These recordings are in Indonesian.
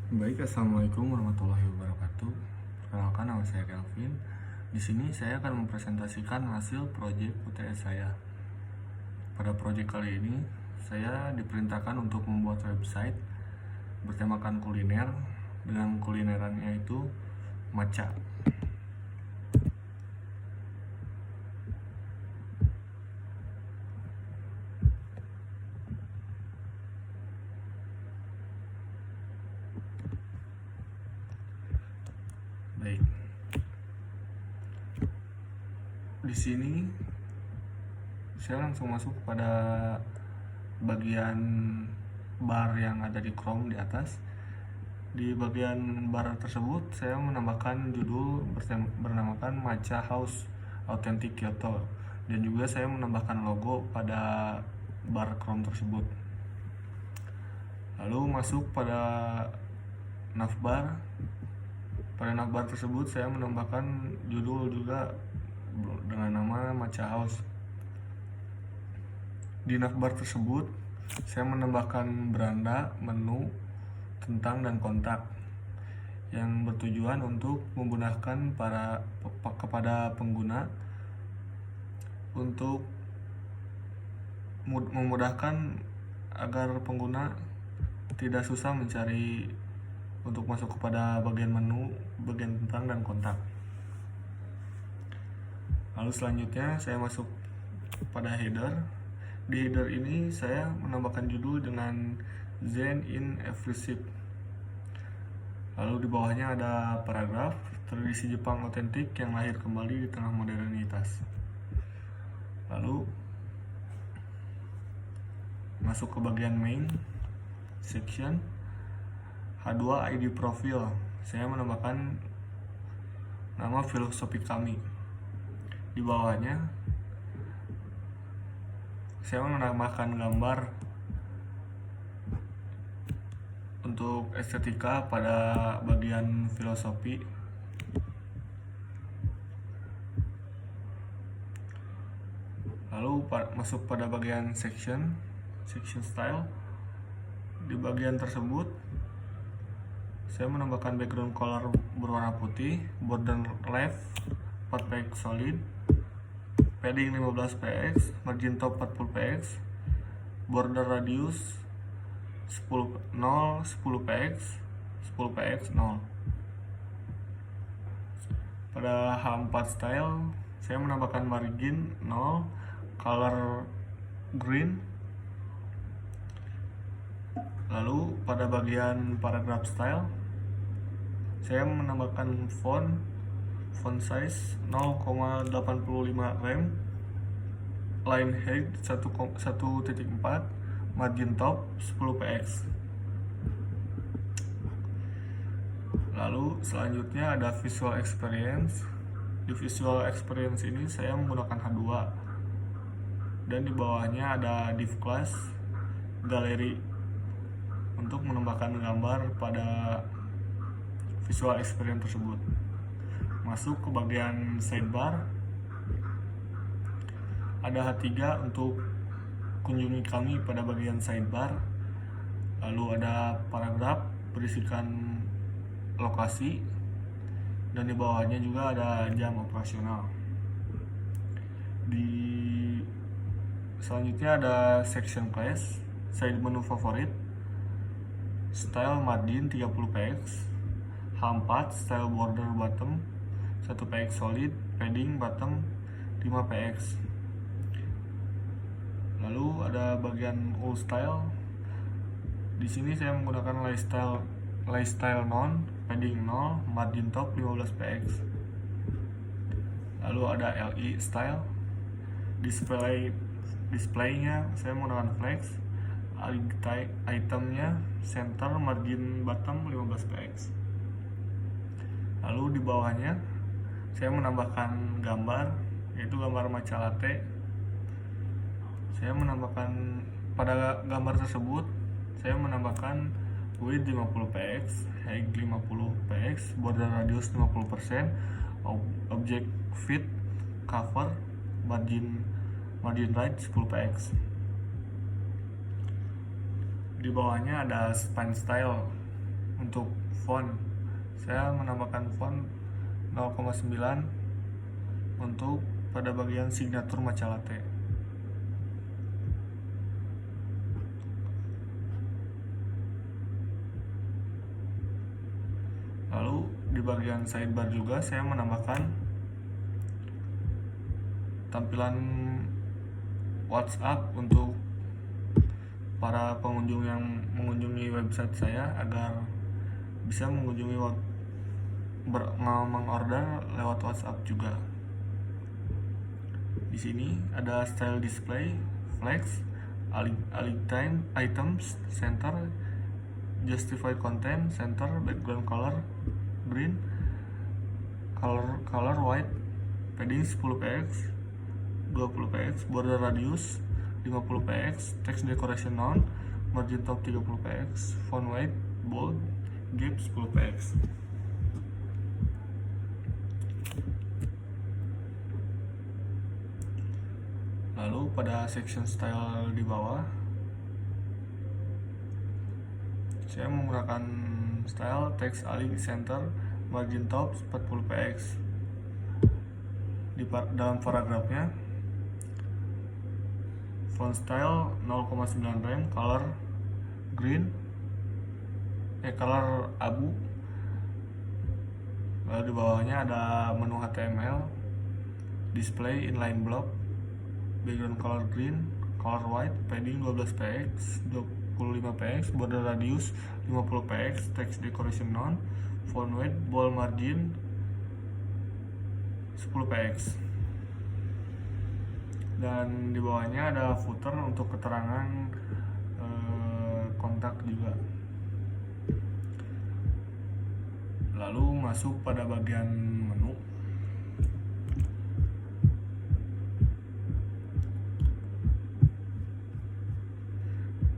Baik, assalamualaikum warahmatullahi wabarakatuh. Perkenalkan, nama saya Kelvin. Di sini saya akan mempresentasikan hasil proyek UTS saya. Pada proyek kali ini, saya diperintahkan untuk membuat website bertemakan kuliner dengan kulinerannya itu matcha. Baik. Di sini saya langsung masuk pada bagian bar yang ada di Chrome di atas. Di bagian bar tersebut saya menambahkan judul bernamakan Matcha House Authentic Kyoto, dan juga saya menambahkan logo pada bar Chrome tersebut. Lalu masuk pada navbar. Pada navbar tersebut saya menambahkan judul juga dengan nama Matcha House. Di navbar tersebut saya menambahkan beranda, menu, tentang, dan kontak yang bertujuan untuk memudahkan kepada pengguna untuk memudahkan agar pengguna tidak susah mencari untuk masuk kepada bagian menu, bagian tentang, dan kontak. Lalu selanjutnya saya masuk pada header. Di header ini saya menambahkan judul dengan Zen in every sip. Lalu di bawahnya ada paragraf tradisi Jepang otentik yang lahir kembali di tengah modernitas. Lalu masuk ke bagian main section. H2 ID profil, saya menambahkan nama filosofi kami. Di bawahnya saya menambahkan gambar untuk estetika pada bagian filosofi. Lalu masuk pada bagian section style. Di bagian tersebut saya menambahkan background color berwarna putih, border left 4 px solid, padding 15 px, margin top 40 px, border radius 10 px 10 px 0. Pada H4 style saya menambahkan margin 0, color green. Lalu pada bagian paragraph style saya menambahkan font size 0,85 rem, line height 1.4, margin top 10 px. Lalu selanjutnya ada visual experience. Di visual experience ini saya menggunakan H2, dan di bawahnya ada div class galeri untuk menambahkan gambar pada visual experience tersebut. Masuk ke bagian sidebar, ada H3 untuk kunjungi kami pada bagian sidebar. Lalu ada paragraf berisikan lokasi, dan di bawahnya juga ada jam operasional. Di selanjutnya ada section class, side menu favorit, style margin 30 px, H4 style border bottom 1 px solid, padding bottom 5 px. Lalu ada bagian all style. Di sini saya menggunakan lifestyle non, padding 0, margin top 15 px. Lalu ada LE style. Displaynya saya menggunakan flex. Itemnya center, margin bottom 15 px. Lalu di bawahnya saya menambahkan gambar, yaitu gambar matcha latte. Saya menambahkan pada gambar tersebut saya menambahkan width 50 px, height 50 px, border radius 50%, object fit, cover, margin right 10 px. Di bawahnya ada spine style. Untuk font, saya menambahkan font 0,9 untuk pada bagian signatur matcha latte. Lalu di bagian sidebar juga saya menambahkan tampilan WhatsApp untuk para pengunjung yang mengunjungi website saya agar bisa mengunjungi mengorder lewat WhatsApp juga. Di sini ada style display, flex, align items, center, justify content, center, background color, green, color white, padding 10px, 20px, border radius 50px, text decoration none, margin top 30px, font weight, bold, gap 10px. Lalu pada section style di bawah saya menggunakan style text align center, margin top 40px. Dalam paragrafnya font style 0,9 rem, color green, color abu. Lalu di bawahnya ada menu HTML, display inline block, background color green, color white, padding 12px, 25px, border radius 50px, text decoration none, font weight, bold margin 10px. Dan di bawahnya ada footer untuk keterangan kontak juga. Lalu masuk pada bagian menu.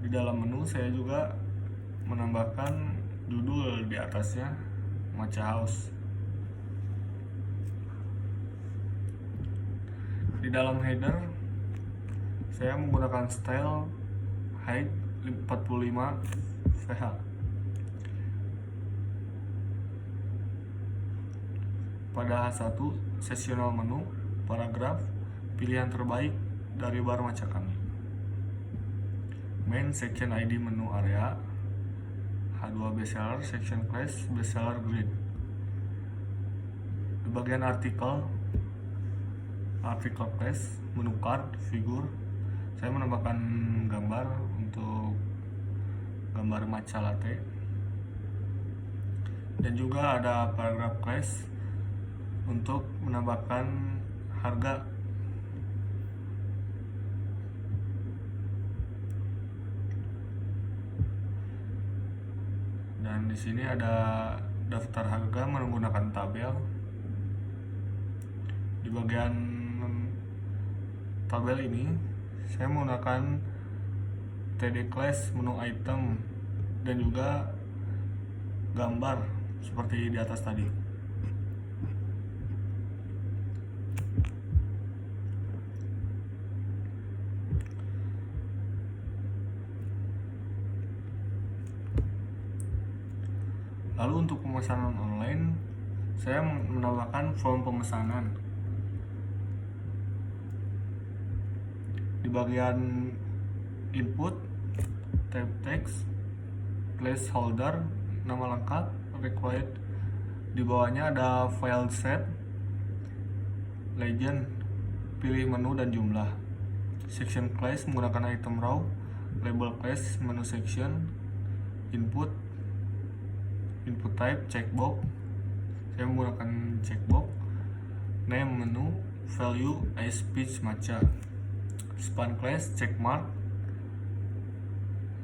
Di dalam menu saya juga menambahkan judul di atasnya, Matcha House. Di dalam header saya menggunakan style height 45 VH. Pada H1 sesional menu, paragraf, pilihan terbaik dari bar matcha kami. Main section ID menu area, H2 bestseller, section class, bestseller grid. Di bagian artikel class, menu card, figur, saya menambahkan gambar untuk gambar matcha latte. Dan juga ada paragraph class untuk menambahkan harga. Dan di sini ada daftar harga menggunakan tabel. Di bagian tabel ini saya menggunakan TD class, menu item, dan juga gambar seperti di atas tadi. Lalu untuk pemesanan online, saya menambahkan form pemesanan. Di bagian input, type text, placeholder, nama lengkap, required. Di bawahnya ada file set, legend, pilih menu dan jumlah. Section class menggunakan item raw, label class, menu section, input type, checkbox, saya menggunakan checkbox. Name menu, value, ice peach matcha. Span class, checkmark.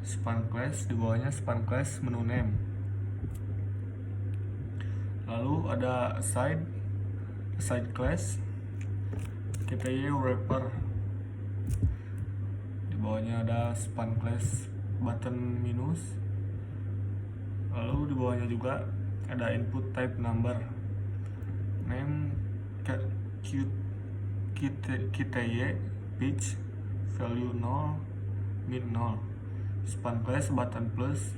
Span class, di bawahnya span class, menu name. Lalu ada side class, KTY wrapper. Di bawahnya ada span class, button minus. Lalu di bawahnya juga ada input type number, name, KTY, pitch, value 0, mid 0, span class, button plus.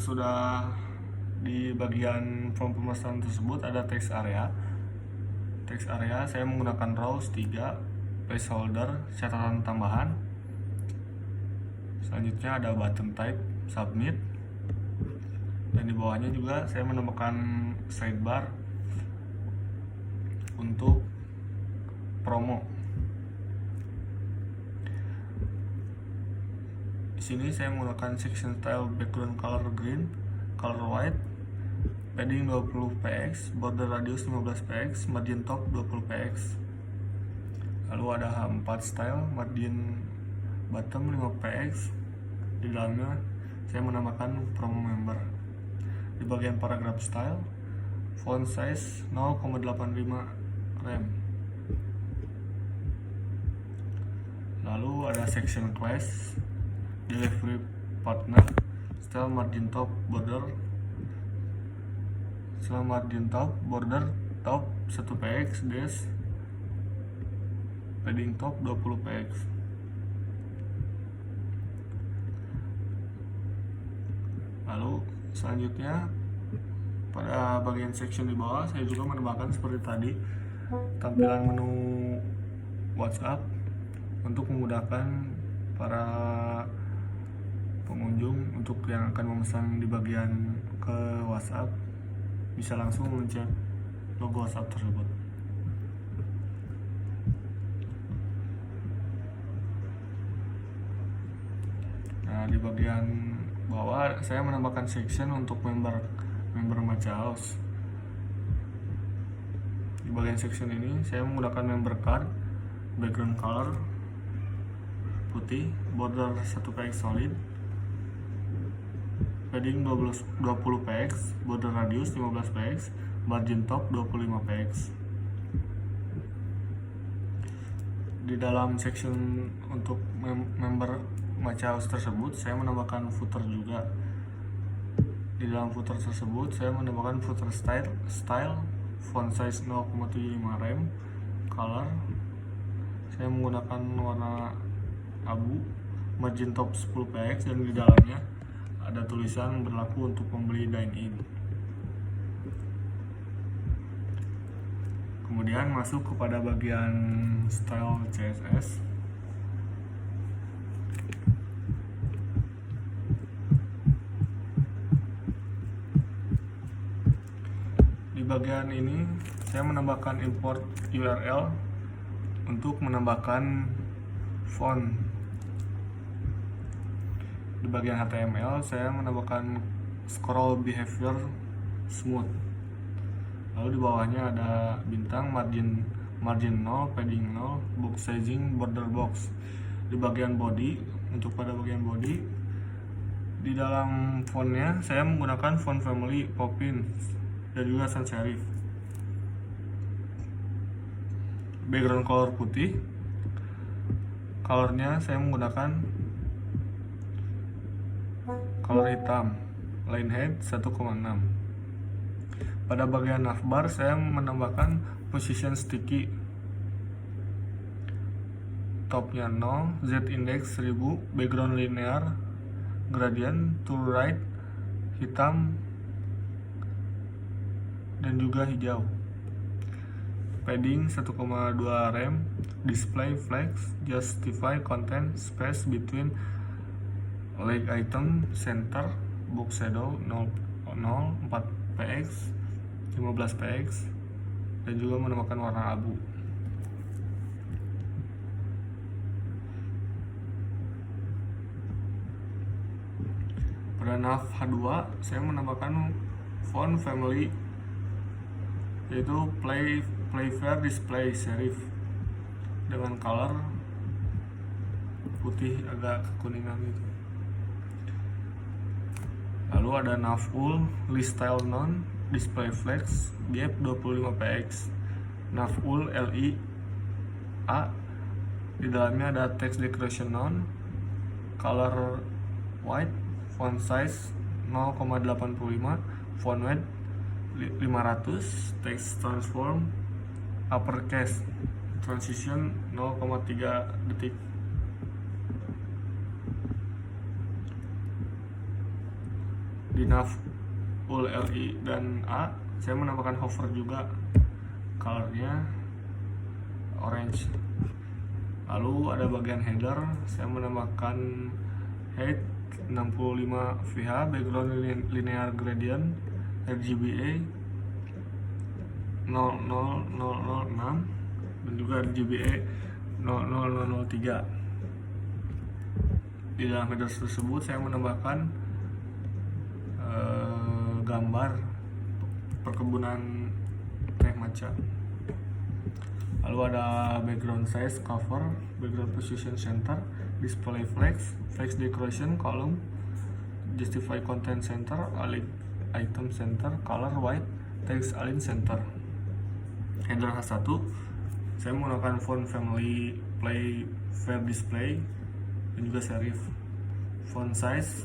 sudah di bagian form pemesanan tersebut ada text area. Text area saya menggunakan rows 3, placeholder, catatan tambahan. Selanjutnya ada button type, submit. Dan di bawahnya juga saya menambahkan sidebar untuk promo. Di sini saya menggunakan section style background color green, color white, padding 20 px, border radius 15 px, margin top 20 px. Lalu ada 4 style, margin bottom 5 px. Di dalamnya saya menambahkan promo member. Di bagian paragraph style, font size 0,85 rem. Lalu ada section class, delivery partner, style margin top border, style margin top border top 1 px dash, padding top 20 px. Lalu selanjutnya pada bagian section di bawah saya juga menambahkan seperti tadi tampilan menu WhatsApp untuk memudahkan para pengunjung untuk yang akan memesan di bagian ke WhatsApp bisa langsung mencet logo WhatsApp tersebut. Nah, di bagian bawah saya menambahkan section untuk member Matcha House. Di bagian section ini saya menggunakan member card, background color putih, border 1 px solid, padding 20 px, border radius 15 px, margin top 25 px. Di dalam section untuk member Matcha House tersebut saya menambahkan footer juga. Di dalam footer tersebut saya menambahkan footer style font size 0,75 rem, color saya menggunakan warna abu, margin top 10 px, dan di dalamnya ada tulisan berlaku untuk pembeli dine-in. Kemudian masuk kepada bagian style CSS. Di bagian ini saya menambahkan import URL untuk menambahkan font. Di bagian HTML saya menambahkan scroll behavior smooth. Lalu di bawahnya ada bintang, margin 0, padding 0, box sizing, border box. Di bagian body, untuk pada bagian body di dalam fontnya saya menggunakan font family Poppin dan juga sans serif. Background color putih, colornya saya menggunakan color hitam, line height 1,6. Pada bagian navbar saya menambahkan position sticky, topnya 0, z index 1000, background linear, gradient to right, hitam dan juga hijau, padding 1,2 rem, display flex, justify content space between like item, center, box shadow 0, 4 px, 15 px, dan juga menambahkan warna abu. Pada nav H2 saya menambahkan font family yaitu Playfair display serif dengan color putih agak kekuningan gitu. Lalu ada navul list style non, display flex, gap 25 px, navul li a, di dalamnya ada text decoration non, color white, font size 0,85, font weight 500, text transform uppercase, transition 0,3 detik. di nav ULI dan A saya menambahkan hover juga, colornya orange. Lalu ada bagian header, saya menambahkan height 65 VH, background linear gradient, RGBA 00006 dan juga RGBA 00003. Di dalam header tersebut saya menambahkan gambar perkebunan teh maca. Lalu ada background size, cover, background position center, display flex, flex decoration, column, justify content center, align item center, color white, text align center. Header H1 saya menggunakan font family play fair display dan juga serif. Font size,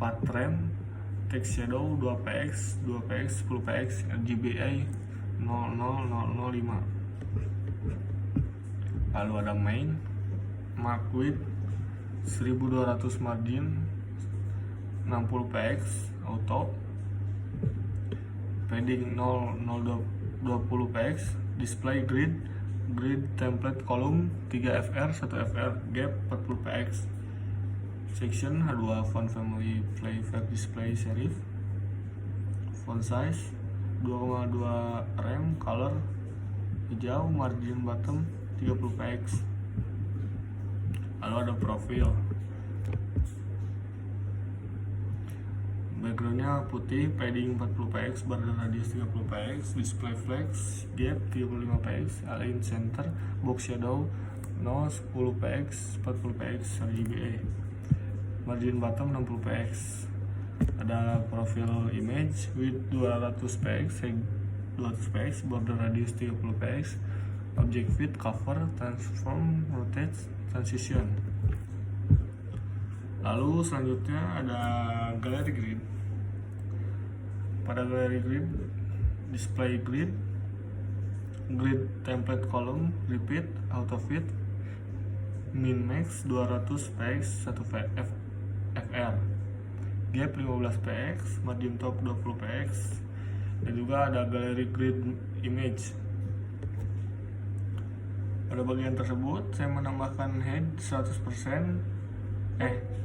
pattern, text shadow 2px, 2px, 10px, RGBA 00005. Lalu ada main, mark width 1200 margin, 60px auto, padding 0,020px, display grid template column 3fr, 1fr, gap 40px, section H2 font family play fair display serif, font size 2,2 rem, color hijau, margin bottom 30px. Lalu ada profil, backgroundnya putih, padding 40px, border radius 30px, display flex, gap 35px, align center, box shadow 10px, 40px, RGBA, margin bottom 60px. Ada profil image, width 200px, height 200px, border radius 30px, object fit, cover, transform, rotate, transition. Lalu selanjutnya ada gallery grid. Pada gallery grid, display grid, grid template column, repeat, auto fit, min max 200px, 1fr, gap 15px, margin top 20px, dan juga ada gallery grid image. Pada bagian tersebut saya menambahkan head 100%,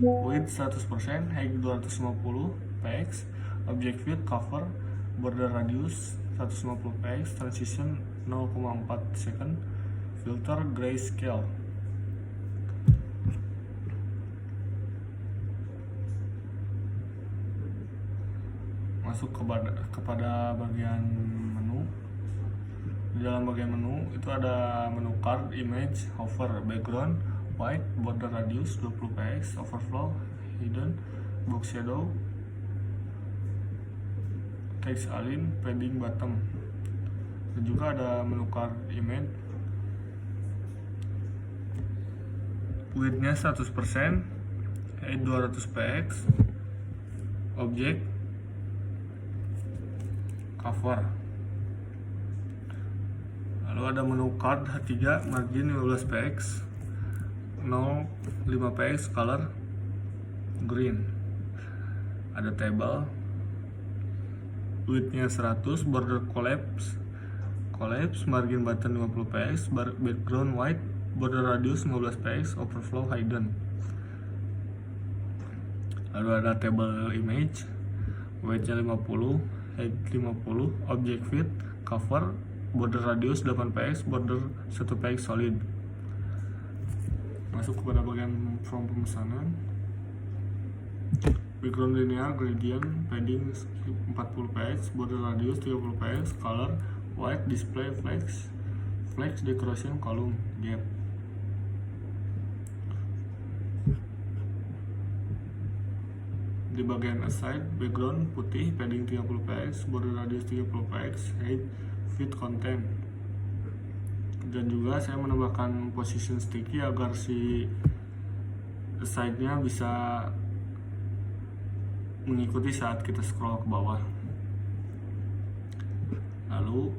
width 100%, height 250px, object fit, cover, border radius 150px, transition 0,4 second, filter grayscale. Masuk kepada bagian menu. Di dalam bagian menu itu ada menu card, image, hover, background, white, border radius 20px, overflow, hidden, box shadow, text align, padding bottom. Dan juga ada menu card image, widthnya 100%, height 200px, object, cover. Lalu ada menu card H3, margin 15px, 0,5px, color green. Ada table, widthnya 100, border collapse, margin button 50px, background white, border radius 15px, overflow hidden. Lalu ada table image, widthnya 50, height 50, object fit, cover, border radius 8px, border 1px solid. Masuk kepada bagian form pemesanan. Background linear gradient, padding 40px, border radius 30px, color white, display flex, decoration, column, gap. Di bagian aside, background putih, padding 30px, border radius 30px, height, fit, content. Dan juga saya menambahkan position sticky agar si side-nya bisa mengikuti saat kita scroll ke bawah. Lalu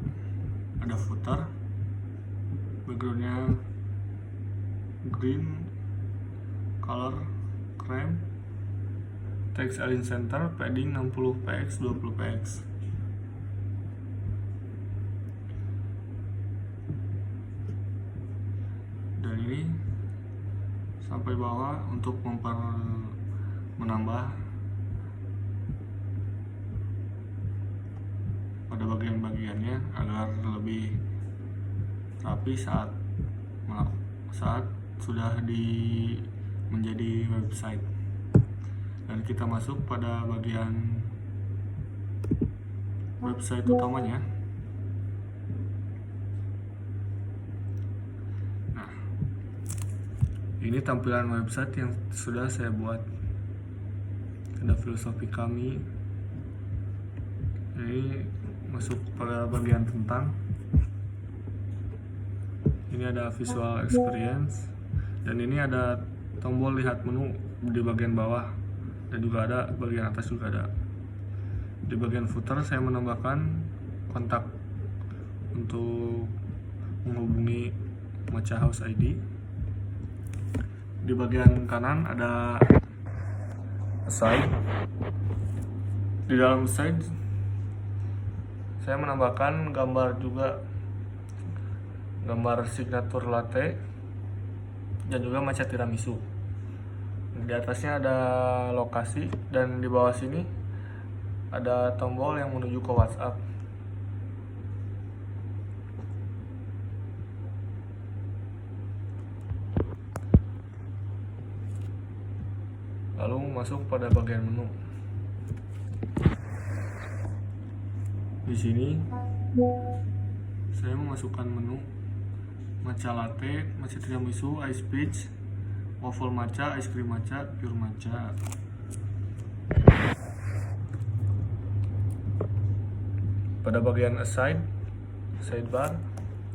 ada footer, backgroundnya green, color cream, text align center, padding 60 px 20 px. Dan ini sampai bawah untuk menambah pada bagian-bagiannya agar lebih rapi saat sudah menjadi website. Dan kita masuk pada bagian website utamanya. Nah, ini tampilan website yang sudah saya buat. Ada filosofi kami. Ini masuk pada bagian tentang. Ini ada visual experience, dan ini ada tombol lihat menu di bagian bawah, dan juga ada bagian atas juga ada. Di bagian footer saya menambahkan kontak untuk menghubungi Matcha House ID. Di bagian kanan ada site. Di dalam site saya menambahkan gambar juga, gambar signature latte dan juga matcha tiramisu. Di atasnya ada lokasi, dan di bawah sini ada tombol yang menuju ke WhatsApp. Lalu masuk pada bagian menu. Di sini saya memasukkan menu matcha latte, matcha tiramisu, ice peach, waffle matcha, ice cream matcha, pure matcha. Pada bagian sidebar,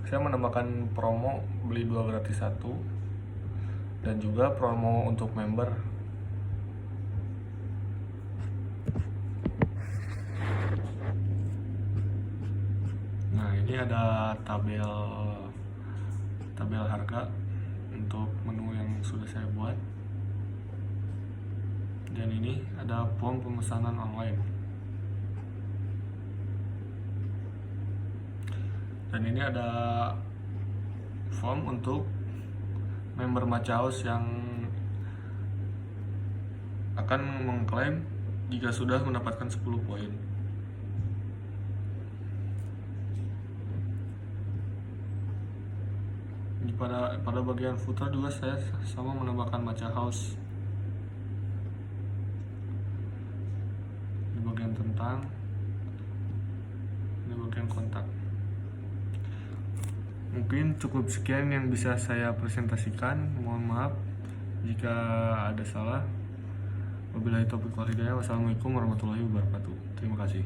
saya menambahkan promo beli 2 gratis 1 dan juga promo untuk member. Nah, ini ada tabel harga untuk menu yang sudah saya buat, dan ini ada form pemesanan online, dan ini ada form untuk member Matcha House yang akan mengklaim jika sudah mendapatkan 10 poin. Pada bagian footer juga saya sama menambahkan Matcha House. Di bagian tentang, di bagian kontak. Mungkin cukup sekian yang bisa saya presentasikan. Mohon maaf jika ada salah. Wabillahi taufiq wal hidayah. Wassalamualaikum warahmatullahi wabarakatuh. Terima kasih.